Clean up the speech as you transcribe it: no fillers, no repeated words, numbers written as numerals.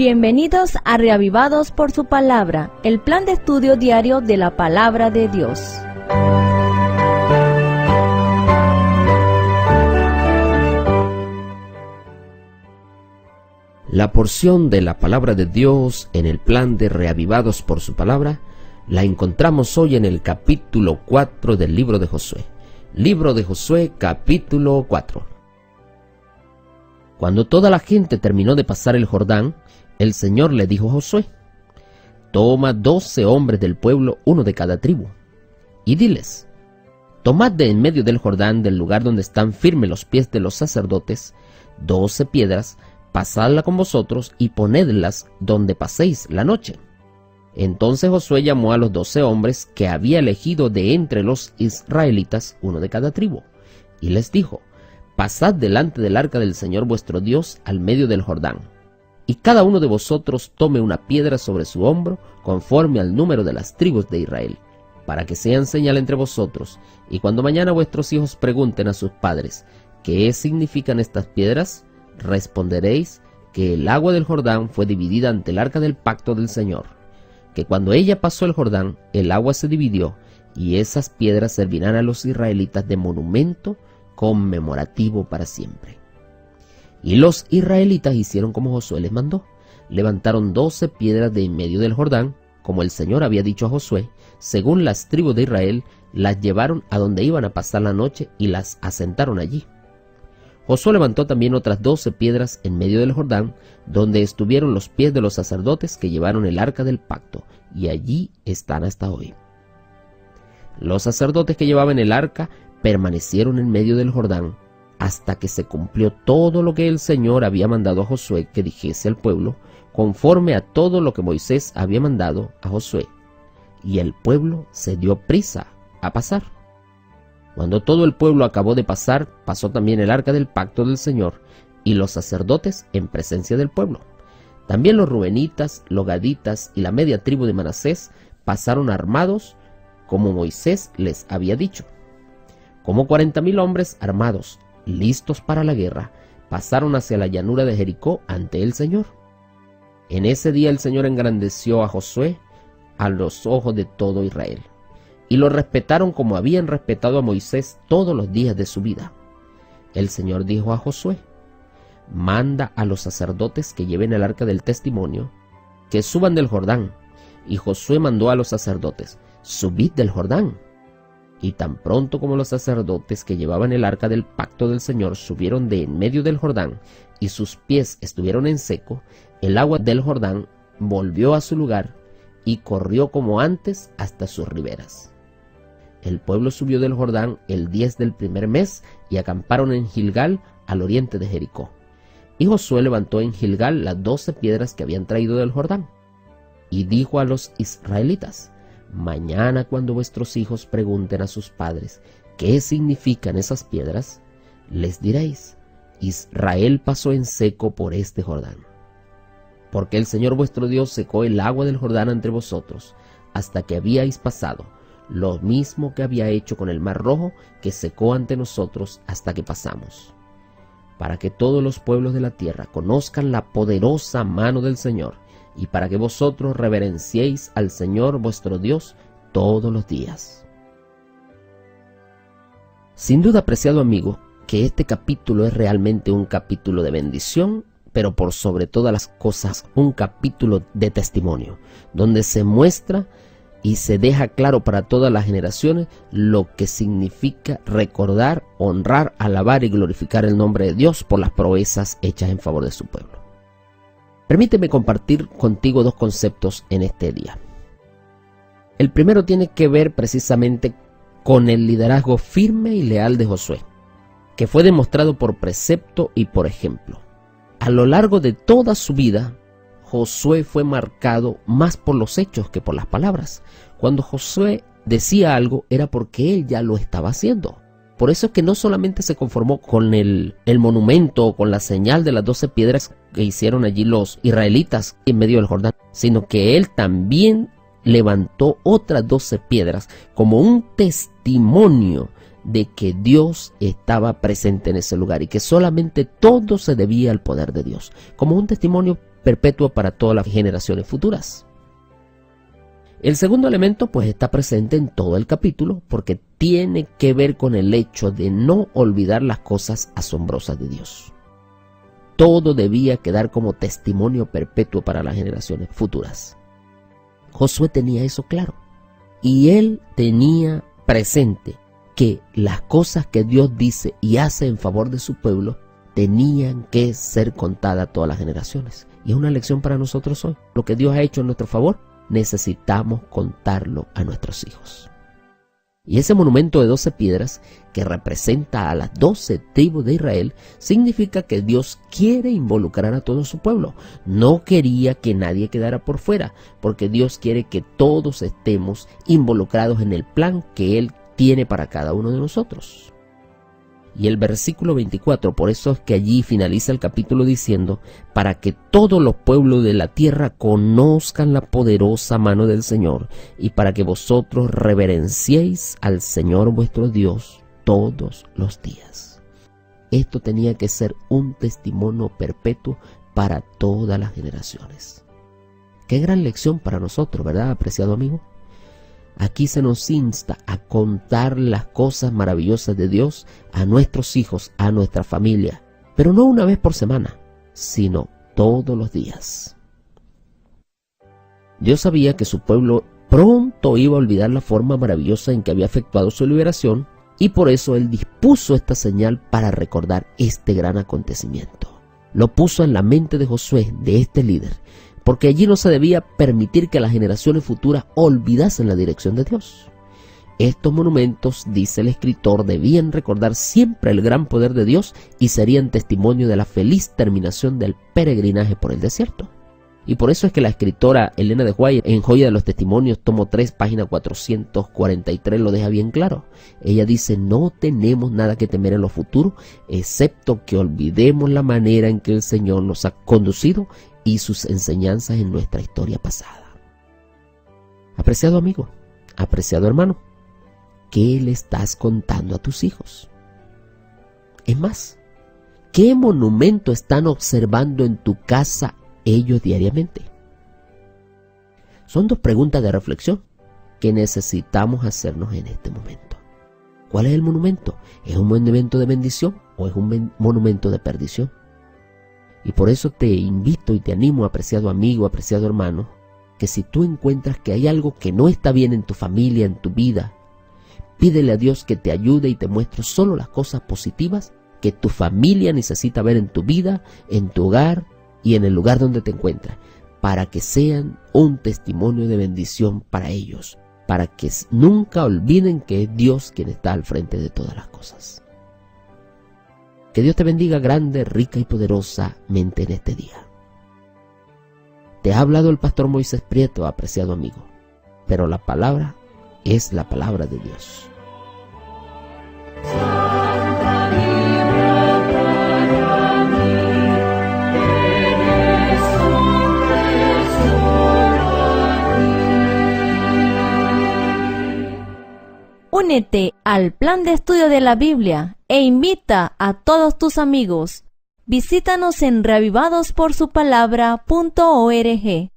Bienvenidos a Reavivados por su Palabra, el plan de estudio diario de la Palabra de Dios. La porción de la Palabra de Dios en el plan de Reavivados por su Palabra la encontramos hoy en el capítulo 4 del libro de Josué. Libro de Josué, capítulo 4. Cuando toda la gente terminó de pasar el Jordán, el Señor le dijo a Josué: toma 12 hombres del pueblo, uno de cada tribu, y diles: tomad de en medio del Jordán, del lugar donde están firmes los pies de los sacerdotes, 12 piedras, pasadlas con vosotros y ponedlas donde paséis la noche. Entonces Josué llamó a los 12 hombres que había elegido de entre los israelitas, uno de cada tribu, y les dijo: pasad delante del arca del Señor vuestro Dios al medio del Jordán, y cada uno de vosotros tome una piedra sobre su hombro, conforme al número de las tribus de Israel, para que sean señal entre vosotros, y cuando mañana vuestros hijos pregunten a sus padres: ¿qué significan estas piedras?, responderéis que el agua del Jordán fue dividida ante el arca del pacto del Señor, que cuando ella pasó el Jordán, el agua se dividió, y esas piedras servirán a los israelitas de monumento conmemorativo para siempre. Y los israelitas hicieron como Josué les mandó. Levantaron 12 piedras de en medio del Jordán, como el Señor había dicho a Josué, según las tribus de Israel, las llevaron a donde iban a pasar la noche y las asentaron allí. Josué levantó también otras 12 piedras en medio del Jordán, donde estuvieron los pies de los sacerdotes que llevaron el arca del pacto, y allí están hasta hoy. Los sacerdotes que llevaban el arca permanecieron en medio del Jordán hasta que se cumplió todo lo que el Señor había mandado a Josué que dijese al pueblo, conforme a todo lo que Moisés había mandado a Josué. Y el pueblo se dio prisa a pasar. Cuando todo el pueblo acabó de pasar, pasó también el arca del pacto del Señor y los sacerdotes en presencia del pueblo. También los rubenitas, los gaditas y la media tribu de Manasés pasaron armados, como Moisés les había dicho. Como 40,000 hombres armados, listos para la guerra, pasaron hacia la llanura de Jericó ante el Señor. En ese día el Señor engrandeció a Josué a los ojos de todo Israel, y lo respetaron como habían respetado a Moisés todos los días de su vida. El Señor dijo a Josué: manda a los sacerdotes que lleven el arca del testimonio, que suban del Jordán. Y Josué mandó a los sacerdotes: subid del Jordán. Y tan pronto como los sacerdotes que llevaban el arca del pacto del Señor subieron de en medio del Jordán, y sus pies estuvieron en seco, el agua del Jordán volvió a su lugar, y corrió como antes hasta sus riberas. El pueblo subió del Jordán el 10 del primer mes, y acamparon en Gilgal, al oriente de Jericó. Y Josué levantó en Gilgal las 12 piedras que habían traído del Jordán, y dijo a los israelitas: mañana, cuando vuestros hijos pregunten a sus padres qué significan esas piedras, les diréis: Israel pasó en seco por este Jordán. Porque el Señor vuestro Dios secó el agua del Jordán entre vosotros, hasta que habíais pasado, lo mismo que había hecho con el mar Rojo, que secó ante nosotros hasta que pasamos. Para que todos los pueblos de la tierra conozcan la poderosa mano del Señor, y para que vosotros reverenciéis al Señor vuestro Dios todos los días. Sin duda, apreciado amigo, que este capítulo es realmente un capítulo de bendición, pero por sobre todas las cosas un capítulo de testimonio, donde se muestra y se deja claro para todas las generaciones lo que significa recordar, honrar, alabar y glorificar el nombre de Dios por las proezas hechas en favor de su pueblo. Permíteme compartir contigo 2 conceptos en este día. El primero tiene que ver precisamente con el liderazgo firme y leal de Josué, que fue demostrado por precepto y por ejemplo. A lo largo de toda su vida, Josué fue marcado más por los hechos que por las palabras. Cuando Josué decía algo, era porque él ya lo estaba haciendo. Por eso es que no solamente se conformó con el monumento o con la señal de las 12 piedras que hicieron allí los israelitas en medio del Jordán, sino que él también levantó otras 12 piedras como un testimonio de que Dios estaba presente en ese lugar y que solamente todo se debía al poder de Dios, como un testimonio perpetua para todas las generaciones futuras. El segundo elemento pues está presente en todo el capítulo porque tiene que ver con el hecho de no olvidar las cosas asombrosas de Dios. Todo debía quedar como testimonio perpetuo para las generaciones futuras. Josué tenía eso claro y él tenía presente que las cosas que Dios dice y hace en favor de su pueblo tenían que ser contadas a todas las generaciones. Y es una lección para nosotros hoy. Lo que Dios ha hecho en nuestro favor, necesitamos contarlo a nuestros hijos. Y ese monumento de 12 piedras, que representa a las 12 tribus de Israel, significa que Dios quiere involucrar a todo su pueblo. No quería que nadie quedara por fuera, porque Dios quiere que todos estemos involucrados en el plan que Él tiene para cada uno de nosotros. Y el versículo 24, por eso es que allí finaliza el capítulo diciendo, para que todos los pueblos de la tierra conozcan la poderosa mano del Señor, y para que vosotros reverenciéis al Señor vuestro Dios todos los días. Esto tenía que ser un testimonio perpetuo para todas las generaciones. Qué gran lección para nosotros, ¿verdad, apreciado amigo? Aquí se nos insta a contar las cosas maravillosas de Dios a nuestros hijos, a nuestra familia, pero no una vez por semana, sino todos los días. Dios sabía que su pueblo pronto iba a olvidar la forma maravillosa en que había efectuado su liberación, y por eso Él dispuso esta señal para recordar este gran acontecimiento. Lo puso en la mente de Josué, de este líder, porque allí no se debía permitir que las generaciones futuras olvidasen la dirección de Dios. Estos monumentos, dice el escritor, debían recordar siempre el gran poder de Dios y serían testimonio de la feliz terminación del peregrinaje por el desierto. Y por eso es que la escritora Elena de White, en Joya de los Testimonios, tomo 3, página 443, lo deja bien claro. Ella dice, no tenemos nada que temer en lo futuro, excepto que olvidemos la manera en que el Señor nos ha conducido y sus enseñanzas en nuestra historia pasada. Apreciado amigo, apreciado hermano, ¿qué le estás contando a tus hijos? Es más, ¿qué monumento están observando en tu casa ellos diariamente? Son dos preguntas de reflexión que necesitamos hacernos en este momento. ¿Cuál es el monumento? ¿Es un monumento de bendición o es un monumento de perdición? Y por eso te invito y te animo, apreciado amigo, apreciado hermano, que si tú encuentras que hay algo que no está bien en tu familia, en tu vida, pídele a Dios que te ayude y te muestre solo las cosas positivas que tu familia necesita ver en tu vida, en tu hogar y en el lugar donde te encuentras, para que sean un testimonio de bendición para ellos, para que nunca olviden que es Dios quien está al frente de todas las cosas. Que Dios te bendiga grande, rica y poderosamente en este día. Te ha hablado el pastor Moisés Prieto, apreciado amigo, pero la palabra es la palabra de Dios. Únete al plan de estudio de la Biblia e invita a todos tus amigos. Visítanos en reavivadosporsupalabra.org.